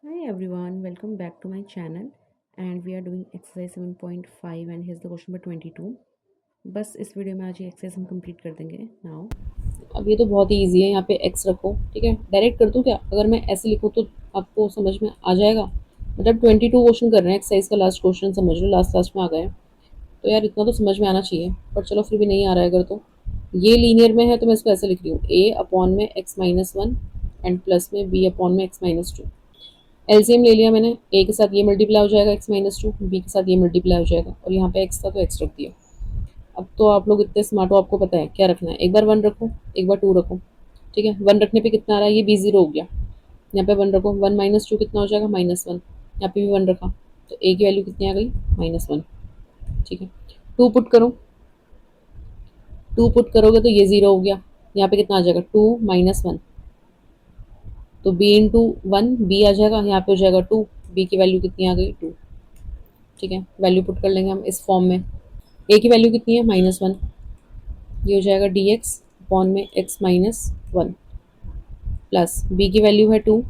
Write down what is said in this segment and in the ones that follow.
Hi everyone, welcome back to my channel and we are doing exercise 7.5 and here's the question number 22. बस इस video में आज ये exercise हम complete कर देंगे नाउ। अब ये तो बहुत ही ईज़ी है, यहाँ पे एक्स रखो, ठीक है। डायरेक्ट कर दूँ क्या? अगर मैं ऐसे लिखूँ तो आपको समझ में आ जाएगा। मतलब 22 क्वेश्चन कर रहे हैं, एक्सरसाइज का लास्ट क्वेश्चन समझ लो, लास्ट लास्ट में आ गए हैं। तो यार इतना तो समझ में आना चाहिए, पर चलो फिर भी नहीं आ रहा है अगर तो। ये लीनियर में है तो मैं इसको ऐसे लिख रही हूँ, ए अपॉन में X minus one and plus में बी अपॉन में एक्स माइनस टू। एलसीएम ले लिया मैंने, ए के साथ ये मल्टीप्लाई हो जाएगा एक्स माइनस टू, बी के साथ ये मल्टीप्लाई हो जाएगा और यहाँ पे एक्स था तो एक्स रख दिया। अब तो आप लोग इतने स्मार्ट हो, आपको पता है क्या रखना है। एक बार वन रखो, एक बार टू रखो, ठीक है। वन रखने पे कितना आ रहा है, ये बी जीरो हो गया। यहाँ पे वन रखो, वन माइनस टू कितना हो जाएगा, माइनस वन। यहाँ पे भी वन रखा तो ए की वैल्यू कितनी आ गई, माइनस वन, ठीक है। टू पुट करो, टू पुट करोगे तो ये जीरो हो गया। यहाँ पे कितना आ जाएगा, टू माइनस वन, तो बी इंटू वन बी आ जाएगा, यहाँ पे हो जाएगा टू, बी की वैल्यू कितनी आ गई, टू, ठीक है। वैल्यू पुट कर लेंगे हम इस फॉर्म में। ए की वैल्यू कितनी है, माइनस वन, ये हो जाएगा डी एक्स अपॉन में X minus one, plus B की वैल्यू है टू,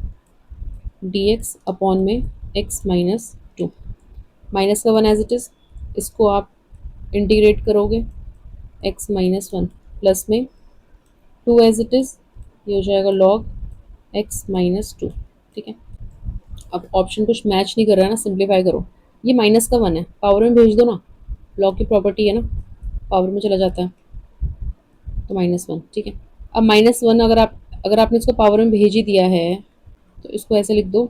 डी एक्स अपॉन में एक्स माइनस टू। माइनस का वन एज इट इज़, इसको आप इंटीग्रेट करोगे, एक्स माइनस वन प्लस में टू एज इट इज़, ये हो जाएगा लॉग एक्स माइनस टू, ठीक है। अब ऑप्शन कुछ मैच नहीं कर रहा है ना, सिंप्लीफाई करो। ये माइनस का वन है, पावर में भेज दो ना, लॉग की प्रॉपर्टी है ना, पावर में चला जाता है तो माइनस वन, ठीक है। अब माइनस वन अगर आपने इसको पावर में भेज ही दिया है तो इसको ऐसे लिख दो,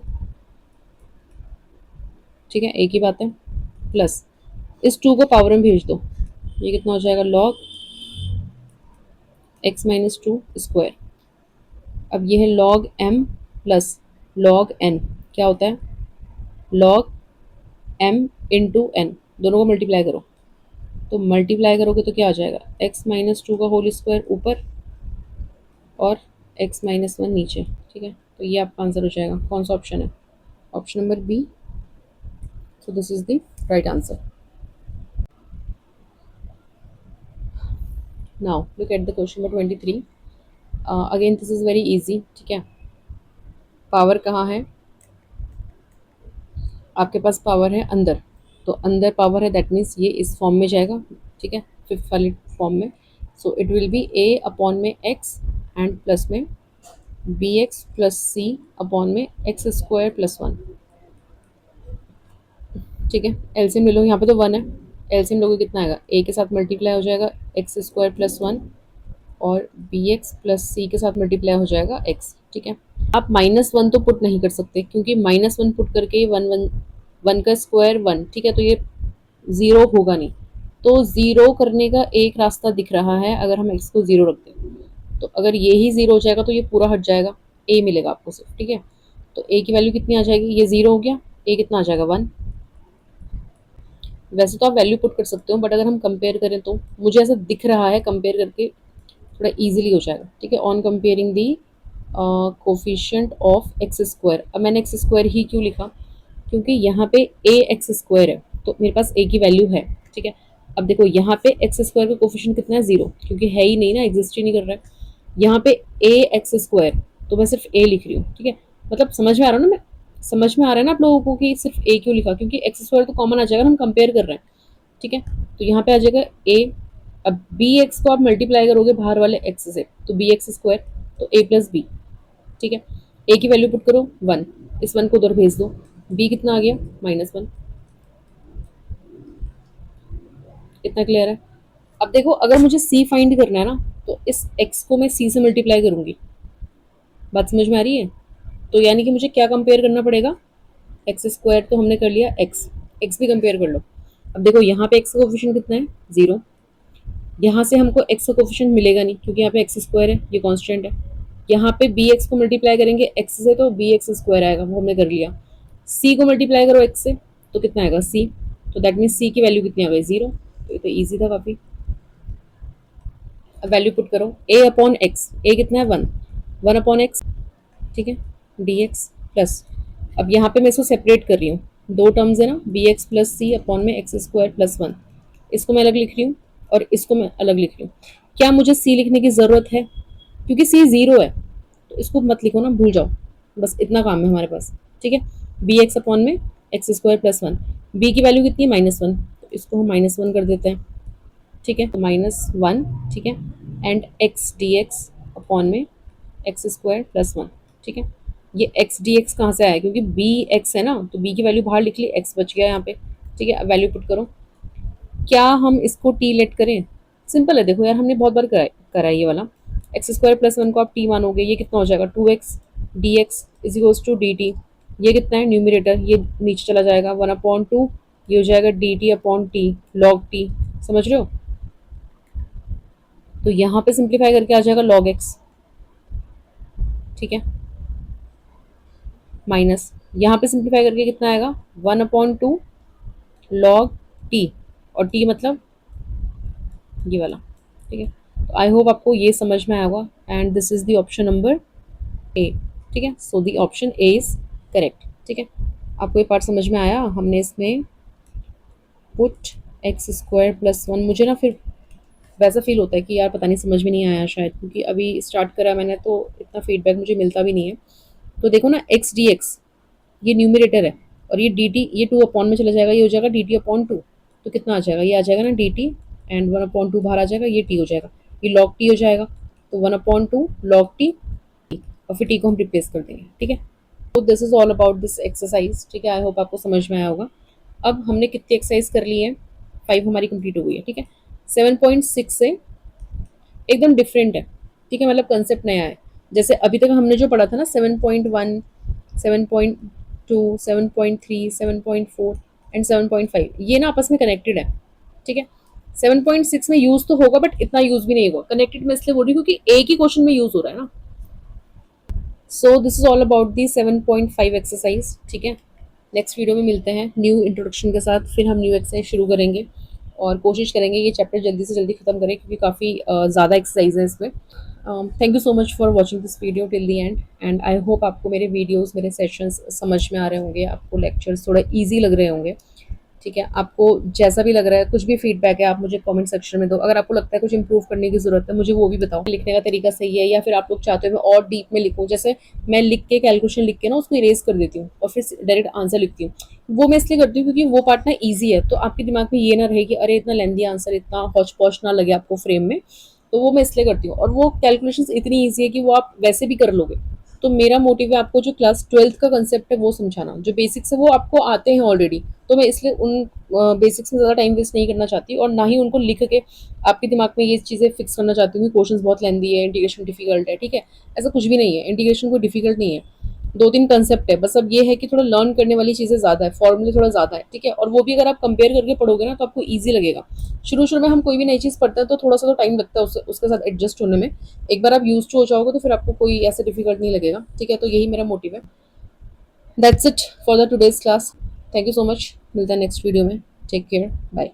ठीक है, एक ही बात है। प्लस इस टू को पावर में भेज दो, ये कितना हो जाएगा, log X minus two square. अब ये है log M plus log N, क्या होता है, लॉग एम इंटू एन, दोनों को मल्टीप्लाई करो। तो मल्टीप्लाई करोगे तो क्या आ जाएगा, एक्स माइनस टू का होल स्क्वायर ऊपर और एक्स माइनस वन नीचे, ठीक है। तो ये आपका आंसर हो जाएगा। कौन सा ऑप्शन है, option number B. So this is the right answer. Now look at the question number 23। Again this is very easy, ठीक है। पावर कहाँ है, आपके पास पावर है अंदर, तो अंदर पावर है, दैट मीन्स ये इस फॉर्म में जाएगा, ठीक है, फिफ्थ वाली फॉर्म में। So it will be A upon में एक्स एंड प्लस में बी एक्स प्लस सी अपॉन में एक्स स्क्वायर प्लस वन, ठीक है। एलसीएम ले लो, यहाँ पे तो वन है, एलसीएम लोगे कितना आएगा, ए के साथ मल्टीप्लाई हो जाएगा एक्स स्क्वायर प्लस वन और बी एक्स प्लस सी के साथ मल्टीप्लाई हो जाएगा एक्स, ठीक है। आप माइनस वन तो पुट नहीं कर सकते क्योंकि माइनस वन पुट करके वन वन, वन का स्क्वायर वन, ठीक है, तो ये ज़ीरो होगा नहीं। तो ज़ीरो करने का एक रास्ता दिख रहा है, अगर हम एक्स को ज़ीरो रखते हैं तो अगर ये ही ज़ीरो हो जाएगा तो ये पूरा हट जाएगा, ए मिलेगा आपको सिर्फ, ठीक है। तो ए की वैल्यू कितनी आ जाएगी, ये ज़ीरो हो गया, ए कितना आ जाएगा, वन। वैसे तो आप वैल्यू पुट कर सकते हो बट अगर हम कंपेयर करें तो मुझे ऐसा दिख रहा है, कंपेयर करके थोड़ा ईजिली हो जाएगा, ठीक है। On comparing the coefficient of x square. अब मैंने एक्स स्क्वायर ही क्यों लिखा, क्योंकि यहाँ पे ए एक्स स्क्वायर है तो मेरे पास ए की वैल्यू है, ठीक है। अब देखो यहाँ पे एक्स स्क्वायर का कोफिशिएंट कितना है, जीरो, क्योंकि है ही नहीं ना, एग्जिस्ट ही नहीं कर रहा है। यहाँ पे ए एक्स स्क्वायर, तो मैं सिर्फ ए लिख रही हूँ, ठीक है। मतलब समझ में आ रहा है ना, मैं समझ में आ रहा है ना आप लोगों को कि सिर्फ ए क्यों लिखा, क्योंकि एक्स स्क्वायर तो कॉमन आ जाएगा, हम कंपेयर कर रहे हैं, ठीक है। तो यहाँ पे आ जाएगा ए, अब बी एक्स को आप मल्टीप्लाई करोगे बाहर वाले एक्स से तो बी एक्स स्क्वायर, तो ए प्लस बी, ठीक है। ए की वैल्यू पुट करो वन, इस वन को उधर भेज दो, बी कितना आ गया, माइनस वन। इतना क्लियर है। अब देखो अगर मुझे सी फाइंड करना है ना तो इस एक्स को मैं सी से मल्टीप्लाई करूंगी, बात समझ में आ रही है। तो यानी कि मुझे क्या कंपेयर करना पड़ेगा, एक्स स्क्वायर तो हमने कर लिया, एक्स एक्स भी कंपेयर कर लो। अब देखो यहाँ पे एक्स का कोफिशिएंट कितना है, जीरो, यहाँ से हमको एक्स का कोफिशिएंट मिलेगा नहीं क्योंकि यहाँ पे एक्स स्क्वायर है, ये कांस्टेंट है। यहाँ पे बी एक्स को मल्टीप्लाई करेंगे एक्स से तो बी एक्स स्क्वायर आएगा, वो हमने कर लिया। सी को मल्टीप्लाई करो एक्स से तो कितना आएगा, सी, तो दैट मीन्स सी की वैल्यू कितनी आ गई, जीरो। तो ये तो ईजी था काफ़ी। अब वैल्यू पुट करो, ए अपॉन एक्स, ए कितना है, वन, वन अपॉन एक्स, ठीक है, डी एक्स प्लस, अब यहाँ पे मैं इसको सेपरेट कर रही हूँ, दो टर्म्स है ना, बी एक्स प्लस सी अपॉन में एक्स स्क्वायर प्लस वन, इसको मैं अलग लिख रही हूँ और इसको मैं अलग लिख रही हूँ। क्या मुझे सी लिखने की ज़रूरत है, क्योंकि सी ज़ीरो है, तो इसको मत लिखो ना, भूल जाओ, बस इतना काम है हमारे पास। ठीक है। बी एक्स अपॉन में X square plus one, B की वैल्यू कितनी है -1, तो इसको हम -1 कर देते हैं, ठीक है, तो -1, ठीक है, and x D X upon में एक्स स्क्वायर प्लस वन, ठीक है। ये एक्स डी एक्स कहाँ से आया, क्योंकि बी एक्स है ना, तो बी की वैल्यू बाहर लिख ली, एक्स बच गया यहाँ पे, ठीक है। अब वैल्यू पुट करो, क्या हम इसको टी लेट करें, सिंपल है, देखो यार हमने बहुत बार करा है ये वाला। एक्स स्क्वायर प्लस वन को आप टी मानोगे, ये कितना हो जाएगा 2x D X is equals to D T, ये कितना है न्यूमिनेटर, ये नीचे चला जाएगा 1/2, ये हो जाएगा D T upon T log T, समझ रहे हो। तो यहाँ पे सिंप्लीफाई करके आ जाएगा log x, ठीक है, माइनस यहाँ पे सिंप्लीफाई करके कितना आएगा 1/2 log t, और t मतलब ये वाला, ठीक है। तो आई होप आपको ये समझ में आया होगा, and this is the option number A, ठीक है। So the option A is correct, ठीक है। आपको ये पार्ट समझ में आया, हमने इसमें put x square plus one, मुझे ना फिर वैसा फील होता है कि यार पता नहीं समझ में नहीं आया शायद, क्योंकि अभी स्टार्ट करा मैंने तो इतना फीडबैक मुझे मिलता भी नहीं है। तो देखो ना एक्स डी एक्स ये न्यूमिनेटर है, और ये डी टी ये 2 अपॉन में चला जाएगा, ये हो जाएगा डी टी अपॉन टू, तो कितना आ जाएगा, ये आ जाएगा ना डी टी, एंड 1/2 बाहर आ जाएगा, ये टी हो जाएगा, ये लॉग टी हो जाएगा, तो 1/2 लॉग टी, और फिर टी को हम रिप्लेस कर देंगे, ठीक है। तो this is all about this exercise, ठीक है। आई होप आपको समझ में आया होगा। अब हमने कितनी एक्सरसाइज कर ली है, 5 हमारी कंप्लीट हो गई है, ठीक है। 7.6 से एकदम डिफरेंट है, ठीक है, मतलब कंसेप्ट नया है। जैसे अभी तक हमने जो पढ़ा था ना 7.1, 7.2, 7.3, 7.4 एंड 7.5, ये ना आपस में कनेक्टेड है, ठीक है। 7.6 में यूज तो होगा, बट इतना यूज भी नहीं होगा, कनेक्टेड में इसलिए बोल रही हूँ क्योंकि एक ही क्वेश्चन में यूज हो रहा है ना। सो this is all about the 7.5 exercise, ठीक है। नेक्स्ट वीडियो में मिलते हैं न्यू इंट्रोडक्शन के साथ, फिर हम न्यू एक्सरसाइज शुरू करेंगे, और कोशिश करेंगे ये चैप्टर जल्दी से जल्दी खत्म करें, क्योंकि काफ़ी ज़्यादा एक्सरसाइज है इसमें। Thank you so much for watching this video till the and, and I hope आपको मेरे वीडियोज़, मेरे सेशंस समझ में आ रहे होंगे, आपको लेक्चर्स थोड़ा ईजी लग रहे होंगे, ठीक है। आपको जैसा भी लग रहा है, कुछ भी फीडबैक है आप मुझे कमेंट सेक्शन में दो। अगर आपको लगता है कुछ इंप्रूव करने की ज़रूरत है, मुझे वो भी बताओ, लिखने का तरीका सही है, या फिर आप लोग चाहते हो मैं और डीप में लिखूँ, जैसे मैं लिख के कैलकुलेशन लिख के ना उसको इरेज कर देती हूँ और फिर डायरेक्ट आंसर लिखती हूँ। वो मैं इसलिए करती हूँ क्योंकि वो पार्ट ना ईजी है, तो आपके दिमाग में ये ना रहे कि अरे इतना लेंदी आंसर, इतना हौच पौच ना लगे आपको फ्रेम में, तो वो मैं इसलिए करती हूँ। और वो कैलकुलेशन इतनी ईजी है कि वो आप वैसे भी कर लोगे। तो मेरा मोटिव है आपको जो क्लास 12th का कंसेप्ट है वो समझाना, जो बेसिक्स है वो आपको आते हैं ऑलरेडी, तो मैं इसलिए उन बेसिक्स में ज़्यादा टाइम वेस्ट नहीं करना चाहती, और ना ही उनको लिख के आपके दिमाग में ये चीज़ें फिक्स करना चाहती हूँ कि क्वेश्चन बहुत लेंदी है, इंटीग्रेशन डिफिकल्ट है, ठीक है। ऐसा कुछ भी नहीं है, इंटीग्रेशन कोई डिफिकल्ट नहीं है, 2-3 कंसेप्ट है बस। अब ये है कि थोड़ा लर्न करने वाली चीज़ें ज़्यादा है, फॉर्मूले थोड़ा ज़्यादा है, ठीक है। और वो भी अगर आप कंपेयर करके पढ़ोगे ना तो आपको ईजी लगेगा। शुरू शुरू में हम कोई भी नई चीज़ पढ़ते हैं तो थोड़ा सा तो टाइम लगता है उसके साथ एडजस्ट होने में। एक बार आप यूज टू हो जाओगे तो फिर आपको कोई ऐसा डिफिकल्ट नहीं लगेगा, ठीक है। तो यही मेरा मोटिव है। That's it for the today's class. Thank you so much, मिलता है नेक्स्ट वीडियो में। Take care, bye.